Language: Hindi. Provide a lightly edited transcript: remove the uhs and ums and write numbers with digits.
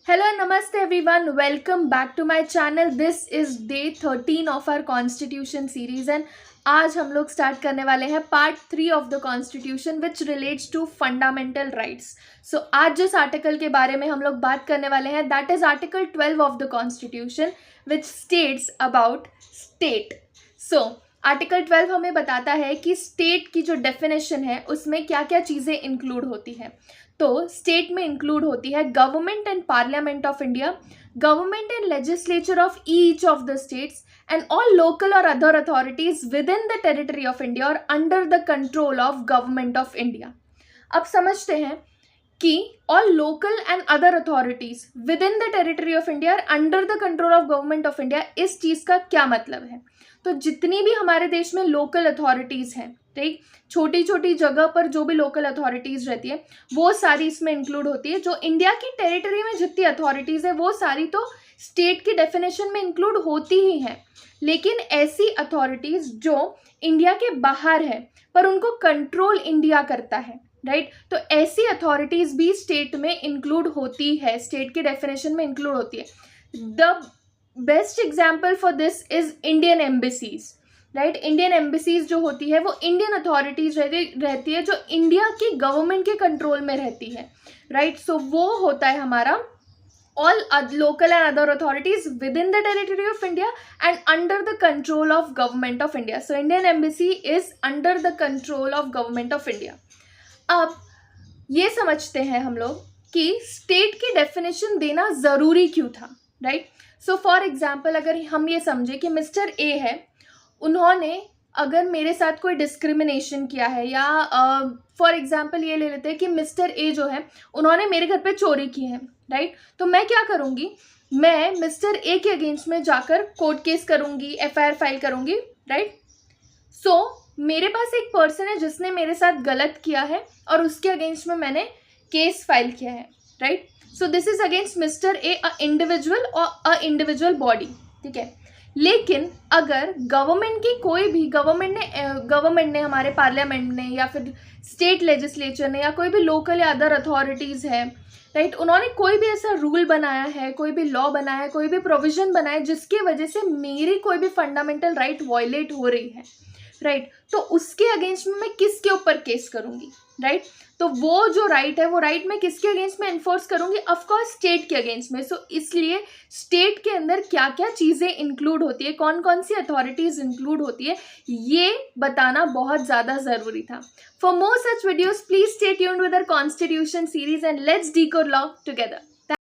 Hello, namaste everyone. Welcome back to my channel. This is day 13 of our Constitution series and आज हम लोग स्टार्ट करने वाले हैं part 3 of the constitution which relates to fundamental rights. So आज जिस आर्टिकल के बारे में हम लोग बात करने वाले हैं that is article 12 of the constitution which states about state. So article 12 हमें बताता है कि स्टेट की जो डेफिनेशन है उसमें क्या क्या चीज़ें इंक्लूड होती हैं. तो स्टेट में इंक्लूड होती है government and parliament of India, government and legislature of each of the states and all local or other authorities within the territory of India or under the control of government of India. अब समझते हैं कि all local and other authorities within the territory of India or under the control of government of India, इस चीज़ का क्या मतलब है. तो जितनी भी हमारे देश में लोकल अथॉरिटीज़ हैं, ठीक, छोटी छोटी जगह पर जो भी लोकल अथॉरिटीज़ रहती है वो सारी इसमें इंक्लूड होती है. जो इंडिया की टेरिटरी में जितनी अथॉरिटीज़ है वो सारी तो स्टेट की डेफिनेशन में इंक्लूड होती ही हैं, लेकिन ऐसी अथॉरिटीज़ जो इंडिया के बाहर है पर उनको कंट्रोल इंडिया करता है, राइट, तो ऐसी अथॉरिटीज़ भी स्टेट में इंक्लूड होती है, स्टेट की डेफिनेशन में इंक्लूड होती है. The best example for this is Indian embassies, right. Indian embassies जो होती है वो इंडियन अथॉरिटीज़ रहती है जो इंडिया की गवर्नमेंट के कंट्रोल में रहती है, राइट. सो वो होता है हमारा all local and other authorities within the territory of India and under the control of government of India. So Indian embassy is under the control of government of India. अब ये समझते हैं हम लोग कि स्टेट की डेफिनेशन देना ज़रूरी क्यों था, राइट. सो फॉर एग्जाम्पल अगर हम ये समझे कि मिस्टर ए है, उन्होंने अगर मेरे साथ कोई डिस्क्रिमिनेशन किया है या फॉर एग्जांपल ये ले लेते हैं कि मिस्टर ए जो है उन्होंने मेरे घर पे चोरी की है, राइट. तो मैं क्या करूँगी, मैं मिस्टर ए के अगेंस्ट में जाकर कोर्ट केस करूँगी, एफआईआर फाइल करूँगी, राइट. सो मेरे पास एक पर्सन है जिसने मेरे साथ गलत किया है और उसके अगेंस्ट में मैंने केस फाइल किया है, right. So this is against mister A, a individual और अ इंडिविजुअल बॉडी, ठीक है. लेकिन अगर गवर्नमेंट की कोई भी गवर्नमेंट ने हमारे पार्लियामेंट ने या फिर स्टेट लेजिस्लेचर ने या कोई भी लोकल या अदर अथॉरिटीज़ है, राइट, उन्होंने कोई भी ऐसा रूल बनाया है, कोई भी लॉ बनाया है, कोई भी प्रोविजन बनाया है जिसकी वजह से मेरी कोई भी फंडामेंटल राइट वायलेट हो रही है, राइट, तो उसके अगेंस्ट में मैं किसके ऊपर केस करूँगी, राइट. तो वो जो राइट है वो राइट मैं किसके अगेंस्ट में एनफोर्स करूँगी, ऑफकोर्स स्टेट के अगेंस्ट में. सो इसलिए स्टेट के अंदर क्या क्या चीज़ें इंक्लूड होती है, कौन कौन सी अथॉरिटीज़ इंक्लूड होती है, ये बताना बहुत ज़्यादा ज़रूरी था. For more such videos please stay tuned with our constitution series and let's decode law together.